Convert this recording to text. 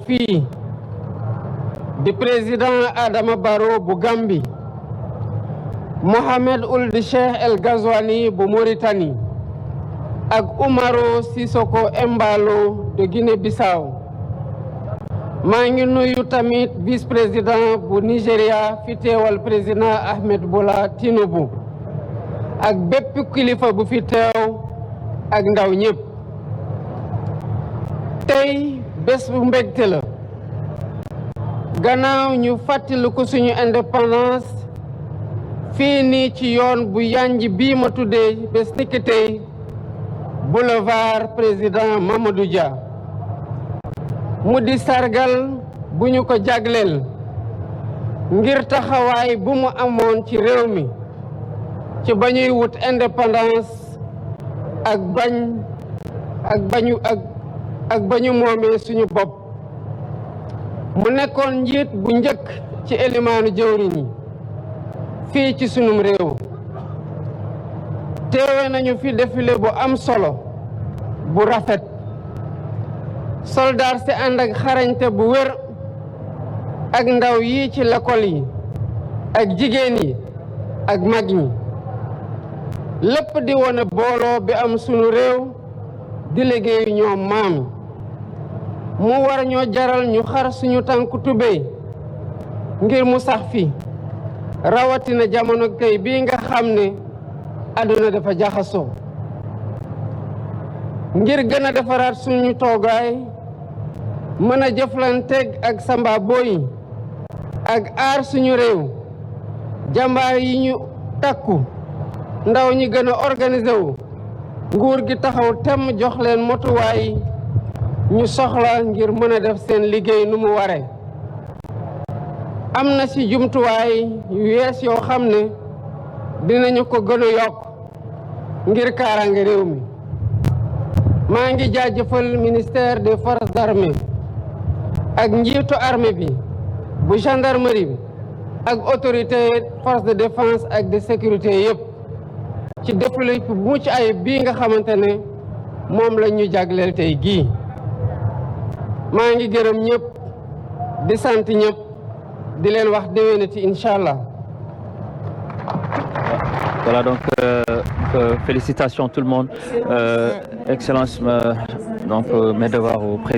fii di président Adama Barrow bu Gambie, Mohamed Ould Cheikh El Ghazouani bu Mauritanie ak Umaro Sissoko Embalo de Guinée-Bissau. maa ngi nuyu tamit vice-président bu Nigéria fi teewal président Ahmed Bola Tinubu ak bépp kilifa bu fi teew ak ndaw ñëpp. tey bés bu mbégte la gannaaw ñu fàttaliku suñu indépendance fii nii ci yoon bu yanj bii ma tuddee bés niki tey boulevard président Mamadou Dia mu di sargal bu ñu ko jagleel ngir taxawaay bu mu amoon ci réew mi ci ba ñuy wut indépendance ak bañu moomee suñu bopp. mu nekkoon njiit bu njëkk ci élimaanu jëwriñ yi fii ci sunum réew. teewe nañu fi défilé bu am solo bu rafet. soldaar si ànd ak xarañte bu wér ak ndaw yi ci l'école yi ak jigéen yi ak mag ñi lépp di wone booloo bi am sunu réew di liggéeyu ñoom maam mu war ñoo jaral ñu xar suñu tànku tubéy ngir mu sax fi rawatina jamono tey bii nga xam ne àdduna dafa jaxasoo ngir gën a defaraat suñu toogaay mën a jëflanteeg ak samba boy ak aar suñu réew jàmbaar yi ñu takku ndaw ñi gën a organisé wu nguur gi taxaw temm jox leen motuwaay ñu soxla ngir mën a def seen liggéey nu mu ware. am na ci jumtuwaay yu yees yoo xam ne dinañu ko gën a yokk ngir kaaraange réew mi. maa ngi jaajëfal ministère des forces armées ak njiitu armée bi bu gendarmerie bi ak autorité force de défense ak de sécurité yëpp ci défilé bu mucc ayib bii nga xamante ne moom la ñu jagleel tey gii. maa ngi gërëm ñëpp di sant ñëpp di leen wax déwénati incha allah. Voilà donc félicitations tout le monde. Excellence, donc mes devoirs au président.